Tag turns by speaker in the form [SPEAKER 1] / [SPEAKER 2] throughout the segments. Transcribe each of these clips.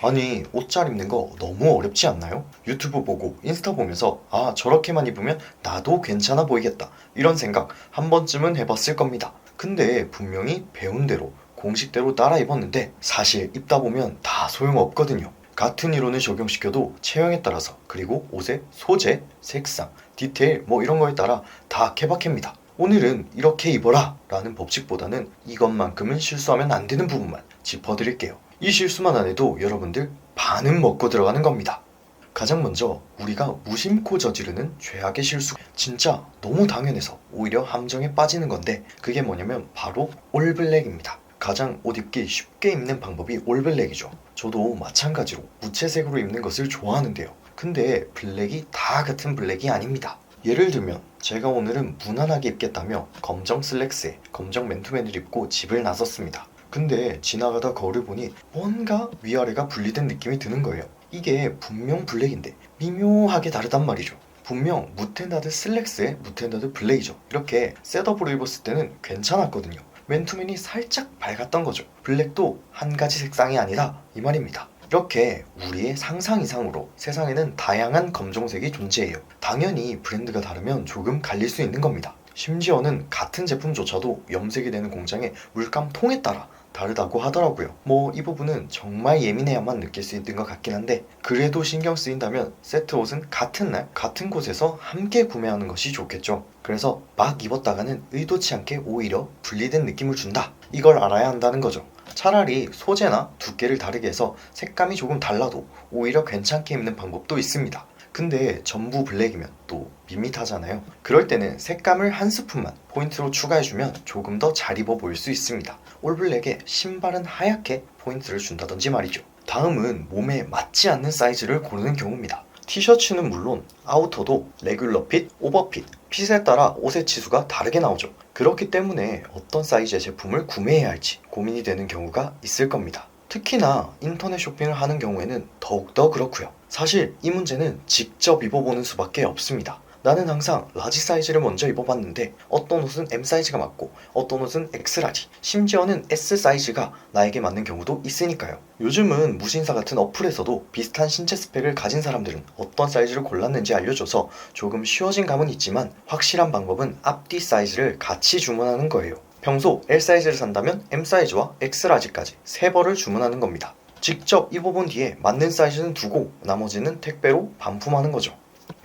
[SPEAKER 1] 아니, 옷 잘 입는 거 너무 어렵지 않나요? 유튜브 보고 인스타 보면서 아, 저렇게만 입으면 나도 괜찮아 보이겠다. 이런 생각 한 번쯤은 해봤을 겁니다. 근데 분명히 배운 대로 공식대로 따라 입었는데 사실 입다 보면 다 소용없거든요. 같은 이론을 적용시켜도 체형에 따라서 그리고 옷의 소재, 색상, 디테일 뭐 이런 거에 따라 다 케바케입니다. 오늘은 이렇게 입어라 라는 법칙보다는 이것만큼은 실수하면 안 되는 부분만 짚어드릴게요. 이 실수만 안 해도 여러분들 반은 먹고 들어가는 겁니다. 가장 먼저 우리가 무심코 저지르는 죄악의 실수, 진짜 너무 당연해서 오히려 함정에 빠지는 건데 그게 뭐냐면 바로 올블랙입니다. 가장 옷 입기 쉽게 입는 방법이 올블랙이죠. 저도 마찬가지로 무채색으로 입는 것을 좋아하는데요. 근데 블랙이 다 같은 블랙이 아닙니다. 예를 들면 제가 오늘은 무난하게 입겠다며 검정 슬랙스에 검정 맨투맨을 입고 집을 나섰습니다. 근데 지나가다 거울을 보니 뭔가 위아래가 분리된 느낌이 드는 거예요. 이게 분명 블랙인데 미묘하게 다르단 말이죠. 분명 무텐다드 슬랙스에 무텐다드 블랙이죠. 이렇게 셋업으로 입었을 때는 괜찮았거든요. 맨투맨이 살짝 밝았던 거죠. 블랙도 한 가지 색상이 아니라 이 말입니다. 이렇게 우리의 상상 이상으로 세상에는 다양한 검정색이 존재해요. 당연히 브랜드가 다르면 조금 갈릴 수 있는 겁니다. 심지어는 같은 제품조차도 염색이 되는 공장의 물감통에 따라 다르다고 하더라고요. 뭐 이 부분은 정말 예민해야만 느낄 수 있는 것 같긴 한데 그래도 신경 쓰인다면 세트 옷은 같은 날 같은 곳에서 함께 구매하는 것이 좋겠죠. 그래서 막 입었다가는 의도치 않게 오히려 분리된 느낌을 준다. 이걸 알아야 한다는 거죠. 차라리 소재나 두께를 다르게 해서 색감이 조금 달라도 오히려 괜찮게 입는 방법도 있습니다. 근데 전부 블랙이면 또 밋밋하잖아요. 그럴 때는 색감을 한 스푼만 포인트로 추가해주면 조금 더 잘 입어 보일 수 있습니다. 올블랙에 신발은 하얗게 포인트를 준다든지 말이죠. 다음은 몸에 맞지 않는 사이즈를 고르는 경우입니다. 티셔츠는 물론 아우터도 레귤러 핏, 오버핏, 핏에 따라 옷의 치수가 다르게 나오죠. 그렇기 때문에 어떤 사이즈의 제품을 구매해야 할지 고민이 되는 경우가 있을 겁니다. 특히나 인터넷 쇼핑을 하는 경우에는 더욱더 그렇고요. 사실 이 문제는 직접 입어보는 수밖에 없습니다. 나는 항상 라지 사이즈를 먼저 입어봤는데 어떤 옷은 M 사이즈가 맞고 어떤 옷은 X라지, 심지어는 S 사이즈가 나에게 맞는 경우도 있으니까요. 요즘은 무신사 같은 어플에서도 비슷한 신체 스펙을 가진 사람들은 어떤 사이즈를 골랐는지 알려줘서 조금 쉬워진 감은 있지만 확실한 방법은 앞뒤 사이즈를 같이 주문하는 거예요. 평소 L 사이즈를 산다면 M 사이즈와 X라지까지 3벌을 주문하는 겁니다. 직접 입어본 뒤에 맞는 사이즈는 두고 나머지는 택배로 반품하는 거죠.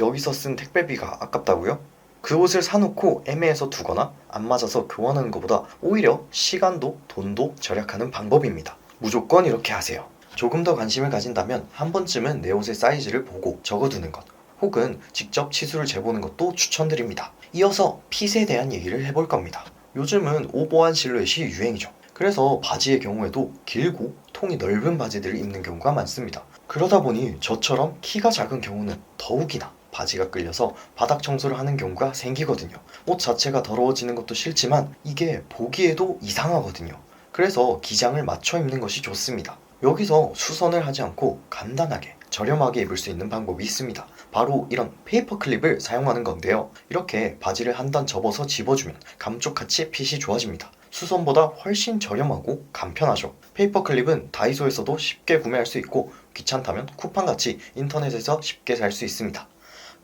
[SPEAKER 1] 여기서 쓴 택배비가 아깝다고요? 그 옷을 사놓고 애매해서 두거나 안 맞아서 교환하는 것보다 오히려 시간도 돈도 절약하는 방법입니다. 무조건 이렇게 하세요. 조금 더 관심을 가진다면 한 번쯤은 내 옷의 사이즈를 보고 적어두는 것 혹은 직접 치수를 재보는 것도 추천드립니다. 이어서 핏에 대한 얘기를 해볼 겁니다. 요즘은 오버한 실루엣이 유행이죠. 그래서 바지의 경우에도 길고 통이 넓은 바지들을 입는 경우가 많습니다. 그러다 보니 저처럼 키가 작은 경우는 더욱이나 바지가 끌려서 바닥 청소를 하는 경우가 생기거든요. 옷 자체가 더러워지는 것도 싫지만 이게 보기에도 이상하거든요. 그래서 기장을 맞춰 입는 것이 좋습니다. 여기서 수선을 하지 않고 간단하게 저렴하게 입을 수 있는 방법이 있습니다. 바로 이런 페이퍼 클립을 사용하는 건데요. 이렇게 바지를 한 단 접어서 집어주면 감쪽같이 핏이 좋아집니다. 수선보다 훨씬 저렴하고 간편하죠. 페이퍼 클립은 다이소에서도 쉽게 구매할 수 있고 귀찮다면 쿠팡같이 인터넷에서 쉽게 살 수 있습니다.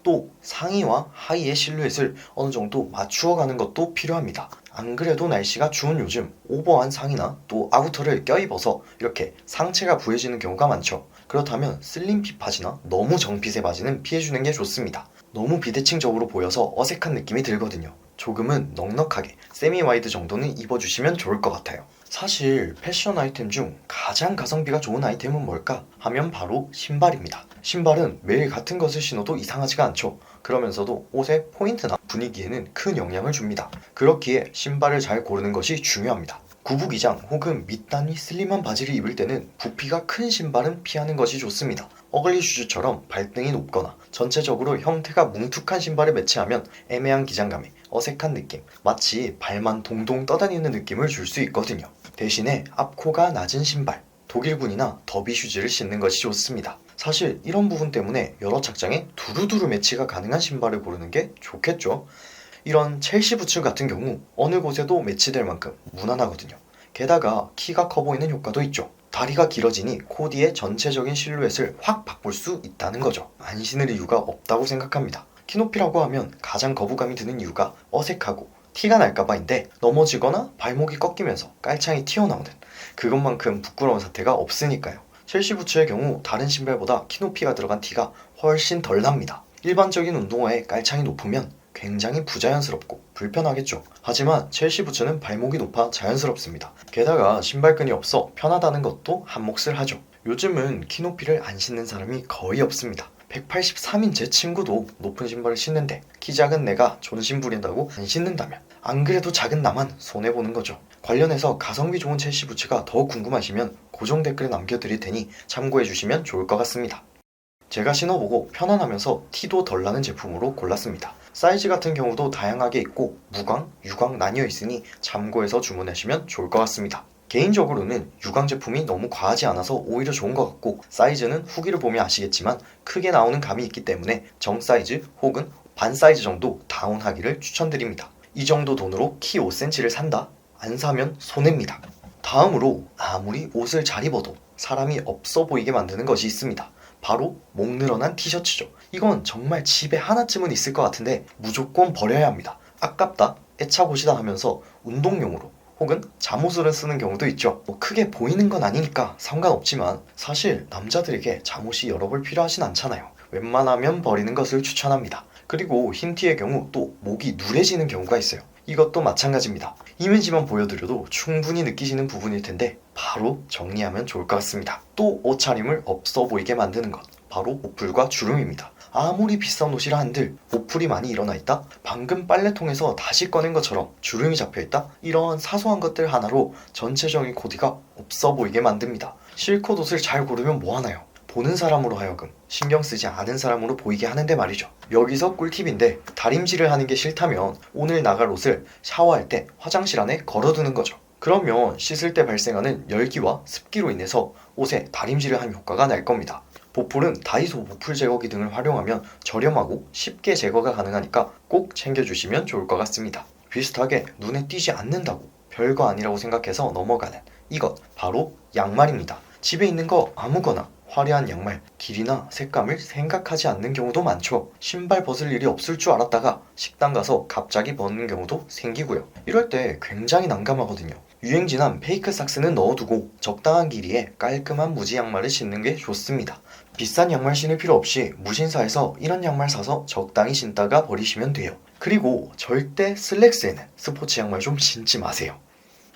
[SPEAKER 1] 또 상의와 하의의 실루엣을 어느 정도 맞추어 가는 것도 필요합니다. 안 그래도 날씨가 추운 요즘 오버한 상의나 또 아우터를 껴입어서 이렇게 상체가 부해지는 경우가 많죠. 그렇다면 슬림핏 바지나 너무 정핏의 바지는 피해주는 게 좋습니다. 너무 비대칭적으로 보여서 어색한 느낌이 들거든요. 조금은 넉넉하게 세미 와이드 정도는 입어주시면 좋을 것 같아요. 사실 패션 아이템 중 가장 가성비가 좋은 아이템은 뭘까 하면 바로 신발입니다. 신발은 매일 같은 것을 신어도 이상하지가 않죠. 그러면서도 옷의 포인트나 분위기에는 큰 영향을 줍니다. 그렇기에 신발을 잘 고르는 것이 중요합니다. 구부기장 혹은 밑단위 슬림한 바지를 입을 때는 부피가 큰 신발은 피하는 것이 좋습니다. 어글리 슈즈처럼 발등이 높거나 전체적으로 형태가 뭉툭한 신발을 매치하면 애매한 기장감에 어색한 느낌, 마치 발만 동동 떠다니는 느낌을 줄 수 있거든요. 대신에 앞코가 낮은 신발, 독일군이나 더비 슈즈를 신는 것이 좋습니다. 사실 이런 부분 때문에 여러 착장에 두루두루 매치가 가능한 신발을 고르는 게 좋겠죠. 이런 첼시 부츠 같은 경우 어느 곳에도 매치될 만큼 무난하거든요. 게다가 키가 커 보이는 효과도 있죠. 다리가 길어지니 코디의 전체적인 실루엣을 확 바꿀 수 있다는 거죠. 안 신을 이유가 없다고 생각합니다. 키높이라고 하면 가장 거부감이 드는 이유가 어색하고 티가 날까봐인데, 넘어지거나 발목이 꺾이면서 깔창이 튀어나오는 그것만큼 부끄러운 사태가 없으니까요. 첼시 부츠의 경우 다른 신발보다 키높이가 들어간 티가 훨씬 덜 납니다. 일반적인 운동화에 깔창이 높으면 굉장히 부자연스럽고 불편하겠죠. 하지만 첼시 부츠는 발목이 높아 자연스럽습니다. 게다가 신발끈이 없어 편하다는 것도 한몫을 하죠. 요즘은 키높이를 안 신는 사람이 거의 없습니다. 183인 제 친구도 높은 신발을 신는데, 키 작은 내가 존심 부린다고 안 신는다면 안 그래도 작은 나만 손해보는 거죠. 관련해서 가성비 좋은 첼시 부츠가 더 궁금하시면 고정 댓글에 남겨드릴 테니 참고해주시면 좋을 것 같습니다. 제가 신어보고 편안하면서 티도 덜 나는 제품으로 골랐습니다. 사이즈 같은 경우도 다양하게 있고 무광, 유광 나뉘어 있으니 참고해서 주문하시면 좋을 것 같습니다. 개인적으로는 유광 제품이 너무 과하지 않아서 오히려 좋은 것 같고, 사이즈는 후기를 보면 아시겠지만 크게 나오는 감이 있기 때문에 정 사이즈 혹은 반 사이즈 정도 다운하기를 추천드립니다. 이 정도 돈으로 키 5cm를 산다? 안 사면 손해입니다. 다음으로 아무리 옷을 잘 입어도 사람이 없어 보이게 만드는 것이 있습니다. 바로 목 늘어난 티셔츠죠. 이건 정말 집에 하나쯤은 있을 것 같은데 무조건 버려야 합니다. 아깝다, 애착옷이다 하면서 운동용으로 혹은 잠옷으로 쓰는 경우도 있죠. 크게 보이는 건 아니니까 상관없지만 사실 남자들에게 잠옷이 여러 벌 필요하진 않잖아요. 웬만하면 버리는 것을 추천합니다. 그리고 흰 티의 경우 또 목이 누래지는 경우가 있어요. 이것도 마찬가지입니다. 이미지만 보여드려도 충분히 느끼시는 부분일 텐데 바로 정리하면 좋을 것 같습니다. 또 옷차림을 없어 보이게 만드는 것, 바로 보풀과 주름입니다. 아무리 비싼 옷이라 한들 보풀이 많이 일어나 있다? 방금 빨래통에서 다시 꺼낸 것처럼 주름이 잡혀 있다? 이런 사소한 것들 하나로 전체적인 코디가 없어 보이게 만듭니다. 실컷 옷을 잘 고르면 뭐하나요? 보는 사람으로 하여금 신경 쓰지 않은 사람으로 보이게 하는데 말이죠. 여기서 꿀팁인데, 다림질을 하는 게 싫다면 오늘 나갈 옷을 샤워할 때 화장실 안에 걸어두는 거죠. 그러면 씻을 때 발생하는 열기와 습기로 인해서 옷에 다림질을 한 효과가 날 겁니다. 보풀은 다이소 보풀 제거기 등을 활용하면 저렴하고 쉽게 제거가 가능하니까 꼭 챙겨주시면 좋을 것 같습니다. 비슷하게 눈에 띄지 않는다고 별거 아니라고 생각해서 넘어가는 이것, 바로 양말입니다. 집에 있는 거 아무거나 화려한 양말, 길이나 색감을 생각하지 않는 경우도 많죠. 신발 벗을 일이 없을 줄 알았다가 식당 가서 갑자기 벗는 경우도 생기고요. 이럴 때 굉장히 난감하거든요. 유행 지난 페이크 삭스는 넣어두고 적당한 길이에 깔끔한 무지 양말을 신는 게 좋습니다. 비싼 양말 신을 필요 없이 무신사에서 이런 양말 사서 적당히 신다가 버리시면 돼요. 그리고 절대 슬랙스에는 스포츠 양말 좀 신지 마세요.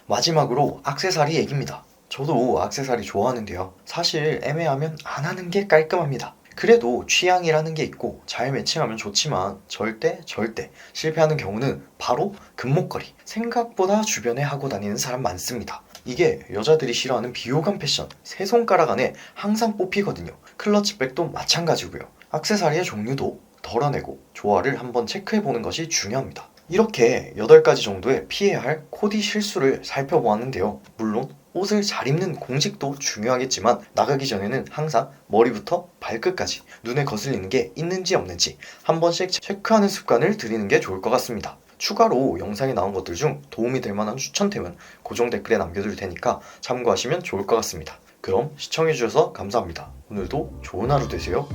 [SPEAKER 1] 마지막으로 액세서리 얘기입니다. 저도 액세서리 좋아하는데요. 사실 애매하면 안 하는 게 깔끔합니다. 그래도 취향이라는 게 있고 잘 매칭하면 좋지만 절대 실패하는 경우는 바로 금목걸이. 생각보다 주변에 하고 다니는 사람 많습니다. 이게 여자들이 싫어하는 비호감 패션, 세 손가락 안에 항상 뽑히거든요. 클러치백도 마찬가지고요. 액세서리의 종류도 덜어내고 조화를 한번 체크해보는 것이 중요합니다. 이렇게 8가지 정도의 피해야 할 코디 실수를 살펴보았는데요. 물론 옷을 잘 입는 공식도 중요하겠지만 나가기 전에는 항상 머리부터 발끝까지 눈에 거슬리는 게 있는지 없는지 한 번씩 체크하는 습관을 들이는 게 좋을 것 같습니다. 추가로 영상에 나온 것들 중 도움이 될 만한 추천템은 고정 댓글에 남겨둘 테니까 참고하시면 좋을 것 같습니다. 그럼 시청해주셔서 감사합니다. 오늘도 좋은 하루 되세요.